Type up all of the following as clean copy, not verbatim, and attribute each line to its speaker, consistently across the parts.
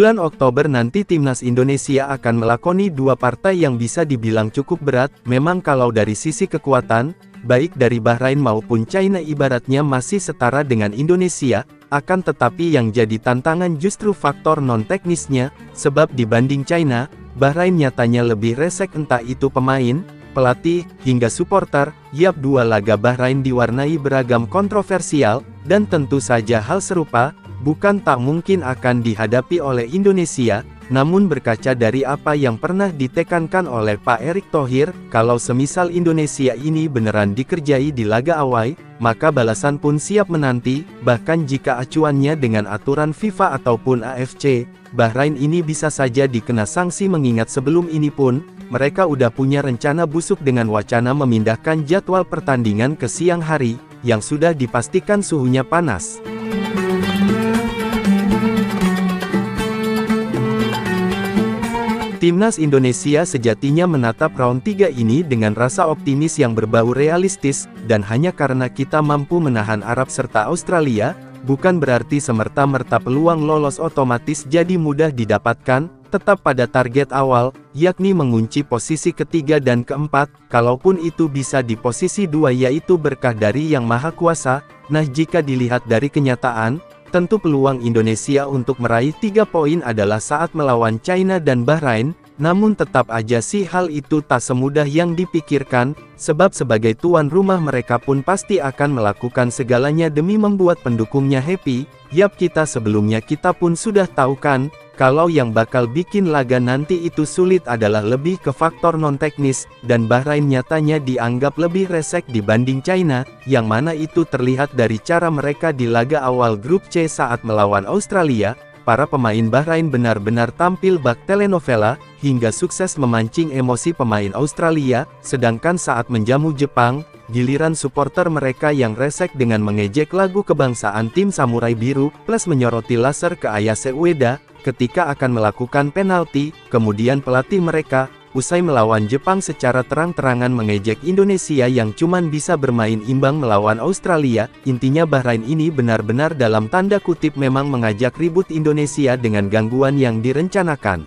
Speaker 1: bulan Oktober nanti timnas Indonesia akan melakoni dua partai yang bisa dibilang cukup berat. Memang kalau dari sisi kekuatan, baik dari Bahrain maupun China ibaratnya masih setara dengan Indonesia, akan tetapi yang jadi tantangan justru faktor non-teknisnya, sebab dibanding China, Bahrain nyatanya lebih resek entah itu pemain, pelatih, hingga supporter. Yap, dua laga Bahrain diwarnai beragam kontroversial, dan tentu saja hal serupa bukan tak mungkin akan dihadapi oleh Indonesia. Namun berkaca dari apa yang pernah ditekankan oleh Pak Erick Thohir, kalau semisal Indonesia ini beneran dikerjai di laga awal, maka balasan pun siap menanti. Bahkan jika acuannya dengan aturan FIFA ataupun AFC, Bahrain ini bisa saja dikena sanksi, mengingat sebelum ini pun mereka udah punya rencana busuk dengan wacana memindahkan jadwal pertandingan ke siang hari, yang sudah dipastikan suhunya panas. Timnas Indonesia sejatinya menatap round 3 ini dengan rasa optimis yang berbau realistis, dan hanya karena kita mampu menahan Arab serta Australia, bukan berarti semerta-merta peluang lolos otomatis jadi mudah didapatkan. Tetap pada target awal, yakni mengunci posisi ketiga dan keempat. Kalaupun itu bisa di posisi 2, yaitu berkah dari Yang Maha Kuasa. Nah, jika dilihat dari kenyataan, tentu peluang Indonesia untuk meraih 3 poin adalah saat melawan China dan Bahrain. Namun tetap aja sih hal itu tak semudah yang dipikirkan, sebab sebagai tuan rumah mereka pun pasti akan melakukan segalanya demi membuat pendukungnya happy. Yap, sebelumnya kita pun sudah tahu kan, kalau yang bakal bikin laga nanti itu sulit adalah lebih ke faktor non-teknis, dan Bahrain nyatanya dianggap lebih resek dibanding China, yang mana itu terlihat dari cara mereka di laga awal grup C saat melawan Australia. Para pemain Bahrain benar-benar tampil bak telenovela, hingga sukses memancing emosi pemain Australia, sedangkan saat menjamu Jepang, giliran supporter mereka yang resek dengan mengejek lagu kebangsaan tim Samurai Biru, plus menyoroti laser ke Ayase Ueda, ketika akan melakukan penalti. Kemudian pelatih mereka, usai melawan Jepang secara terang-terangan mengejek Indonesia yang cuman bisa bermain imbang melawan Australia. Intinya Bahrain ini benar-benar dalam tanda kutip memang mengajak ribut Indonesia dengan gangguan yang direncanakan.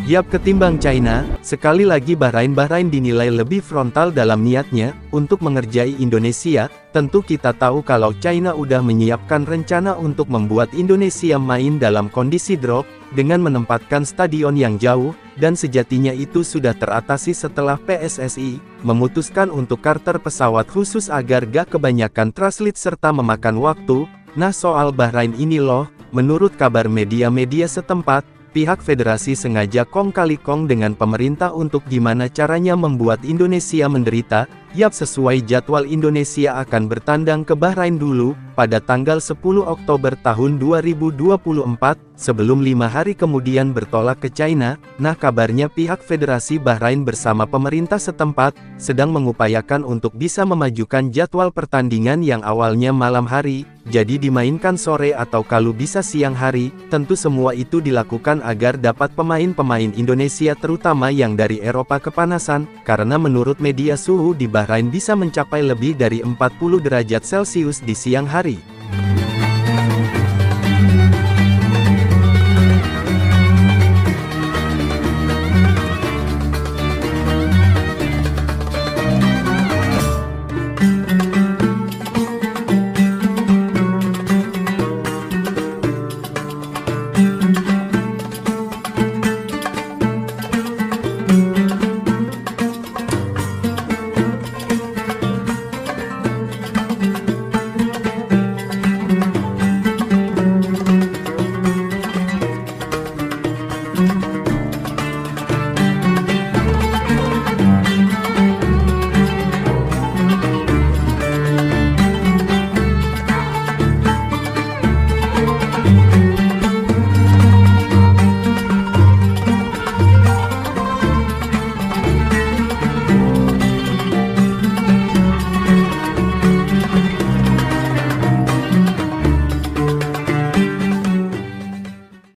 Speaker 1: Yap, ketimbang China, sekali lagi Bahrain dinilai lebih frontal dalam niatnya untuk mengerjai Indonesia. Tentu kita tahu kalau China udah menyiapkan rencana untuk membuat Indonesia main dalam kondisi drop, dengan menempatkan stadion yang jauh, dan sejatinya itu sudah teratasi setelah PSSI memutuskan untuk charter pesawat khusus agar gak kebanyakan transit serta memakan waktu. Nah, soal Bahrain ini loh, menurut kabar media-media setempat, pihak federasi sengaja kong kali kong dengan pemerintah untuk gimana caranya membuat Indonesia menderita. Yap, sesuai jadwal Indonesia akan bertandang ke Bahrain dulu, pada tanggal 10 Oktober tahun 2024, sebelum 5 hari kemudian bertolak ke China. Nah, kabarnya pihak federasi Bahrain bersama pemerintah setempat, sedang mengupayakan untuk bisa memajukan jadwal pertandingan yang awalnya malam hari, jadi dimainkan sore atau kalau bisa siang hari. Tentu semua itu dilakukan agar dapat pemain-pemain Indonesia terutama yang dari Eropa kepanasan, karena menurut media suhu di Bahrain bisa mencapai lebih dari 40 derajat Celcius di siang hari.